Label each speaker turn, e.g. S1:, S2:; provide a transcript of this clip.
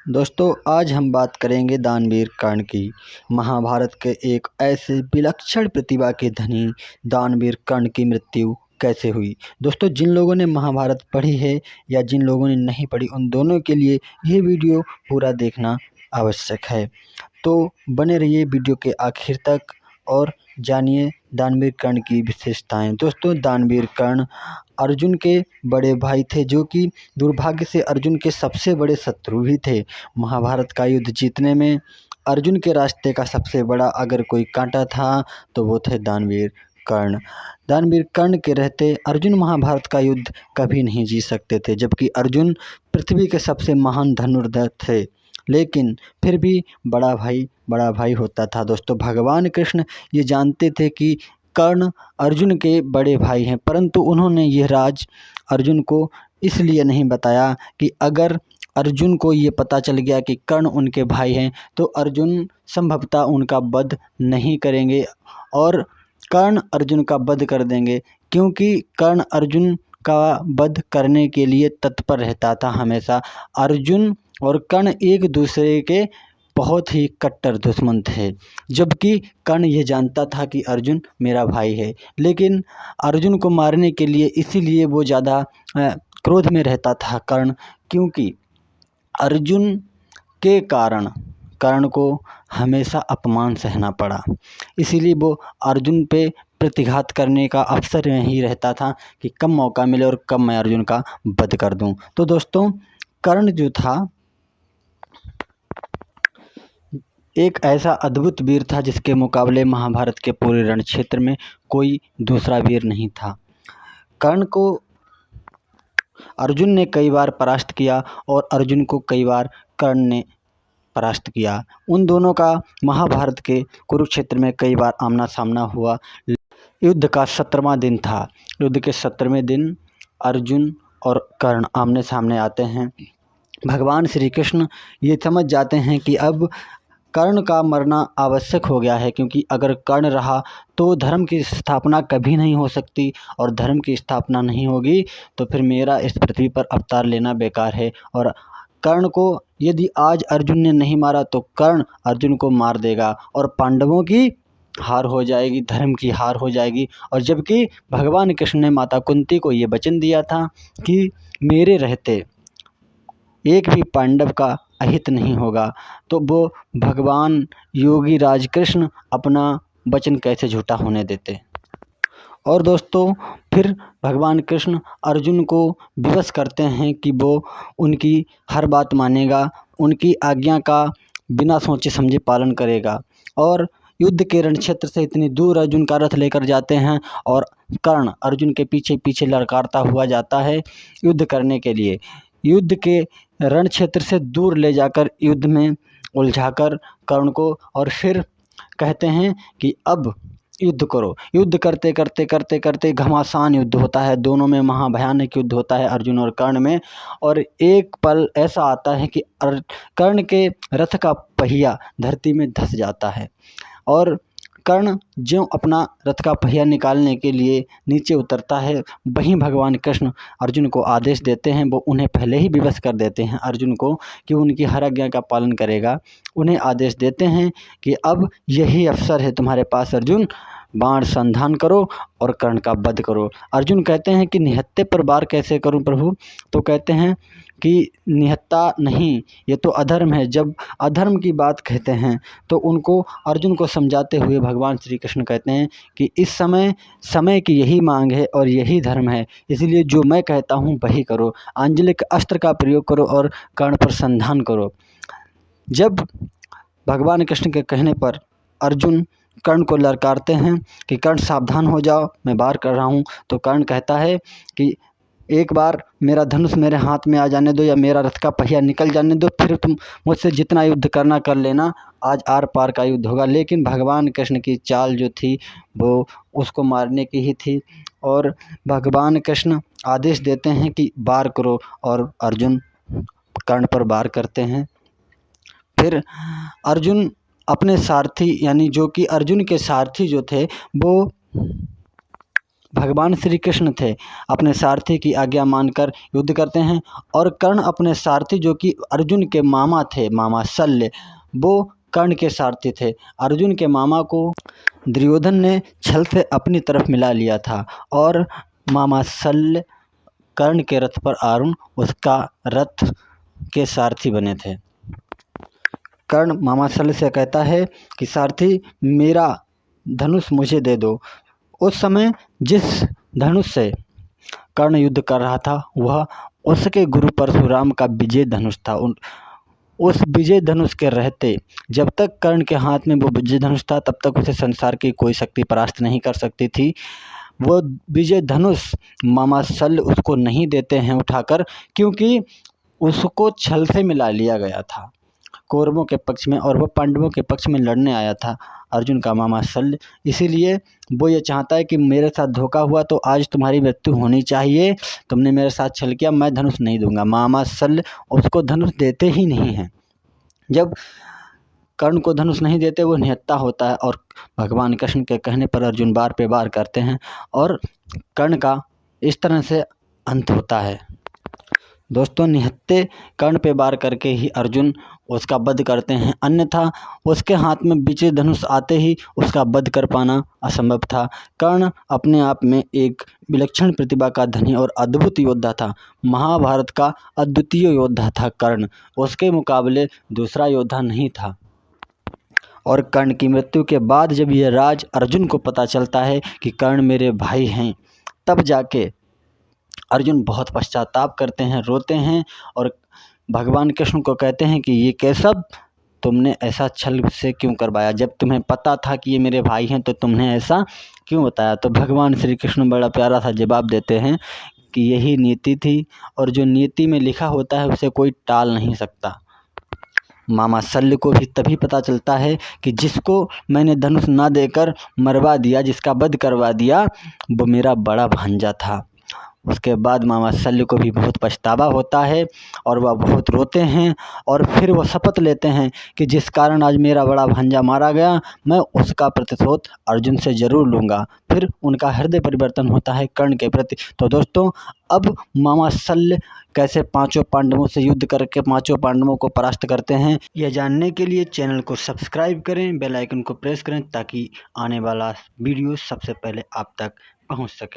S1: दोस्तों आज हम बात करेंगे दानवीर कर्ण की। महाभारत के एक ऐसे विलक्षण प्रतिभा के धनी दानवीर कर्ण की मृत्यु कैसे हुई। दोस्तों जिन लोगों ने महाभारत पढ़ी है या जिन लोगों ने नहीं पढ़ी उन दोनों के लिए ये वीडियो पूरा देखना आवश्यक है। तो बने रहिए वीडियो के आखिर तक और जानिए दानवीर कर्ण की विशेषताएं। दोस्तों दानवीर कर्ण अर्जुन के बड़े भाई थे, जो कि दुर्भाग्य से अर्जुन के सबसे बड़े शत्रु भी थे। महाभारत का युद्ध जीतने में अर्जुन के रास्ते का सबसे बड़ा अगर कोई कांटा था तो वो थे दानवीर कर्ण। दानवीर कर्ण के रहते अर्जुन महाभारत का युद्ध कभी नहीं जीत सकते थे, जबकि अर्जुन पृथ्वी के सबसे महान धनुर्धर थे। लेकिन फिर भी बड़ा भाई होता था। दोस्तों भगवान कृष्ण ये जानते थे कि कर्ण अर्जुन के बड़े भाई हैं, परंतु उन्होंने ये राज अर्जुन को इसलिए नहीं बताया कि अगर अर्जुन को ये पता चल गया कि कर्ण उनके भाई हैं तो अर्जुन संभवतः उनका वध नहीं करेंगे और कर्ण अर्जुन का वध कर देंगे, क्योंकि कर्ण अर्जुन का वध करने के लिए तत्पर रहता था हमेशा। अर्जुन और कर्ण एक दूसरे के बहुत ही कट्टर दुश्मन थे, जबकि कर्ण ये जानता था कि अर्जुन मेरा भाई है। लेकिन अर्जुन को मारने के लिए इसीलिए वो ज़्यादा क्रोध में रहता था कर्ण, क्योंकि अर्जुन के कारण कर्ण को हमेशा अपमान सहना पड़ा। इसीलिए वो अर्जुन पे प्रतिघात करने का अवसर नहीं रहता था कि कब मौका मिले और कब मैं अर्जुन का वध कर दूं। तो दोस्तों कर्ण जो था एक ऐसा अद्भुत वीर था जिसके मुकाबले महाभारत के पूरे रण क्षेत्र में कोई दूसरा वीर नहीं था। कर्ण को अर्जुन ने कई बार परास्त किया और अर्जुन को कई बार कर्ण ने परास्त किया। उन दोनों का महाभारत के कुरुक्षेत्र में कई बार आमना सामना हुआ। युद्ध का 17वां दिन था। युद्ध के 17वें दिन अर्जुन और कर्ण आमने सामने आते हैं। भगवान श्री कृष्ण ये समझ जाते हैं कि अब कर्ण का मरना आवश्यक हो गया है, क्योंकि अगर कर्ण रहा तो धर्म की स्थापना कभी नहीं हो सकती, और धर्म की स्थापना नहीं होगी तो फिर मेरा इस पृथ्वी पर अवतार लेना बेकार है। और कर्ण को यदि आज अर्जुन ने नहीं मारा तो कर्ण अर्जुन को मार देगा और पांडवों की हार हो जाएगी, धर्म की हार हो जाएगी। और जबकि भगवान कृष्ण ने माता कुंती को ये वचन दिया था कि मेरे रहते एक भी पांडव का अहित नहीं होगा, तो वो भगवान योगी राज कृष्ण अपना वचन कैसे झूठा होने देते। और दोस्तों फिर भगवान कृष्ण अर्जुन को विवश करते हैं कि वो उनकी हर बात मानेगा, उनकी आज्ञा का बिना सोचे समझे पालन करेगा। और युद्ध के रण क्षेत्र से इतनी दूर अर्जुन का रथ लेकर जाते हैं और कर्ण अर्जुन के पीछे पीछे लड़काता हुआ जाता है युद्ध करने के लिए। युद्ध के रण क्षेत्र से दूर ले जाकर युद्ध में उलझाकर कर्ण को, और फिर कहते हैं कि अब युद्ध करो। युद्ध करते करते करते करते घमासान युद्ध होता है, दोनों में महाभयानक युद्ध होता है अर्जुन और कर्ण में। और एक पल ऐसा आता है कि कर्ण के रथ का पहिया धरती में धंस जाता है और कर्ण जो अपना रथ का पहिया निकालने के लिए नीचे उतरता है, वहीं भगवान कृष्ण अर्जुन को आदेश देते हैं। वो उन्हें पहले ही विवश कर देते हैं अर्जुन को कि उनकी हर आज्ञा का पालन करेगा। उन्हें आदेश देते हैं कि अब यही अवसर है तुम्हारे पास अर्जुन, बाण संधान करो और कर्ण का वध करो। अर्जुन कहते हैं कि निहत्थे पर वार कैसे करूं प्रभु? तो कहते हैं कि निहत्था नहीं, ये तो अधर्म है। जब अधर्म की बात कहते हैं तो उनको अर्जुन को समझाते हुए भगवान श्री कृष्ण कहते हैं कि इस समय की यही मांग है और यही धर्म है, इसलिए जो मैं कहता हूँ वही करो। आंजलिक अस्त्र का प्रयोग करो और कर्ण पर संधान करो। जब भगवान कृष्ण के कहने पर अर्जुन कर्ण को ललकारते हैं कि कर्ण सावधान हो जाओ, मैं वार कर रहा हूँ, तो कर्ण कहता है कि एक बार मेरा धनुष मेरे हाथ में आ जाने दो या मेरा रथ का पहिया निकल जाने दो, फिर तुम मुझसे जितना युद्ध करना कर लेना, आज आर पार का युद्ध होगा। लेकिन भगवान कृष्ण की चाल जो थी वो उसको मारने की ही थी और भगवान कृष्ण आदेश देते हैं कि वार करो और अर्जुन कर्ण पर वार करते हैं। फिर अर्जुन अपने सारथी यानी जो कि अर्जुन के सारथी जो थे वो भगवान श्री कृष्ण थे, अपने सारथी की आज्ञा मानकर युद्ध करते हैं और कर्ण अपने सारथी जो कि अर्जुन के मामा थे, मामा शल्य, वो कर्ण के सारथी थे। अर्जुन के मामा को दुर्योधन ने छल से अपनी तरफ मिला लिया था और मामा शल्य कर्ण के रथ पर आरूढ़ उसका रथ के सारथी बने थे। कर्ण मामा शल्य से कहता है कि सारथी मेरा धनुष मुझे दे दो। उस समय जिस धनुष से कर्ण युद्ध कर रहा था वह उसके गुरु परशुराम का विजय धनुष था। उस विजय धनुष के रहते जब तक कर्ण के हाथ में वो विजय धनुष था तब तक उसे संसार की कोई शक्ति परास्त नहीं कर सकती थी। वो विजय धनुष मामा शल्य उसको नहीं देते हैं उठाकर, क्योंकि उसको छल से मिला लिया गया था कौरवों के पक्ष में और वो पांडवों के पक्ष में लड़ने आया था अर्जुन का मामा शल्य। इसीलिए वो ये चाहता है कि मेरे साथ धोखा हुआ तो आज तुम्हारी मृत्यु होनी चाहिए, तुमने मेरे साथ छल किया, मैं धनुष नहीं दूंगा। मामा शल्य उसको धनुष देते ही नहीं हैं। जब कर्ण को धनुष नहीं देते वो निहत्था होता है और भगवान कृष्ण के कहने पर अर्जुन बार पे बार करते हैं और कर्ण का इस तरह से अंत होता है। दोस्तों, निहत्थे कर्ण पे वार करके ही अर्जुन उसका वध करते हैं, अन्यथा उसके हाथ में विजय धनुष आते ही उसका वध कर पाना असंभव था। कर्ण अपने आप में एक विलक्षण प्रतिभा का धनी और अद्भुत योद्धा था। महाभारत का अद्वितीय योद्धा था कर्ण, उसके मुकाबले दूसरा योद्धा नहीं था। और कर्ण की मृत्यु के बाद जब यह राज अर्जुन को पता चलता है कि कर्ण मेरे भाई हैं, तब जाके अर्जुन बहुत पश्चाताप करते हैं, रोते हैं और भगवान कृष्ण को कहते हैं कि ये केशव, तुमने ऐसा छल से क्यों करवाया? जब तुम्हें पता था कि ये मेरे भाई हैं तो तुमने ऐसा क्यों बताया? तो भगवान श्री कृष्ण बड़ा प्यारा सा जवाब देते हैं कि यही नीति थी और जो नीति में लिखा होता है उसे कोई टाल नहीं सकता। मामा शल्य को भी तभी पता चलता है कि जिसको मैंने धनुष ना देकर मरवा दिया, जिसका वध करवा दिया, वो मेरा बड़ा भांजा था। उसके बाद मामा शल्य को भी बहुत पछतावा होता है और वह बहुत रोते हैं और फिर वह शपथ लेते हैं कि जिस कारण आज मेरा बड़ा भांजा मारा गया, मैं उसका प्रतिशोध अर्जुन से ज़रूर लूँगा। फिर उनका हृदय परिवर्तन होता है कर्ण के प्रति। तो दोस्तों, अब मामा शल्य कैसे पांचों पांडवों से युद्ध करके पांचों पांडवों को परास्त करते हैं, यह जानने के लिए चैनल को सब्सक्राइब करें, बेल आइकन को प्रेस करें ताकि आने वाला वीडियो सबसे पहले आप तक पहुँच सके।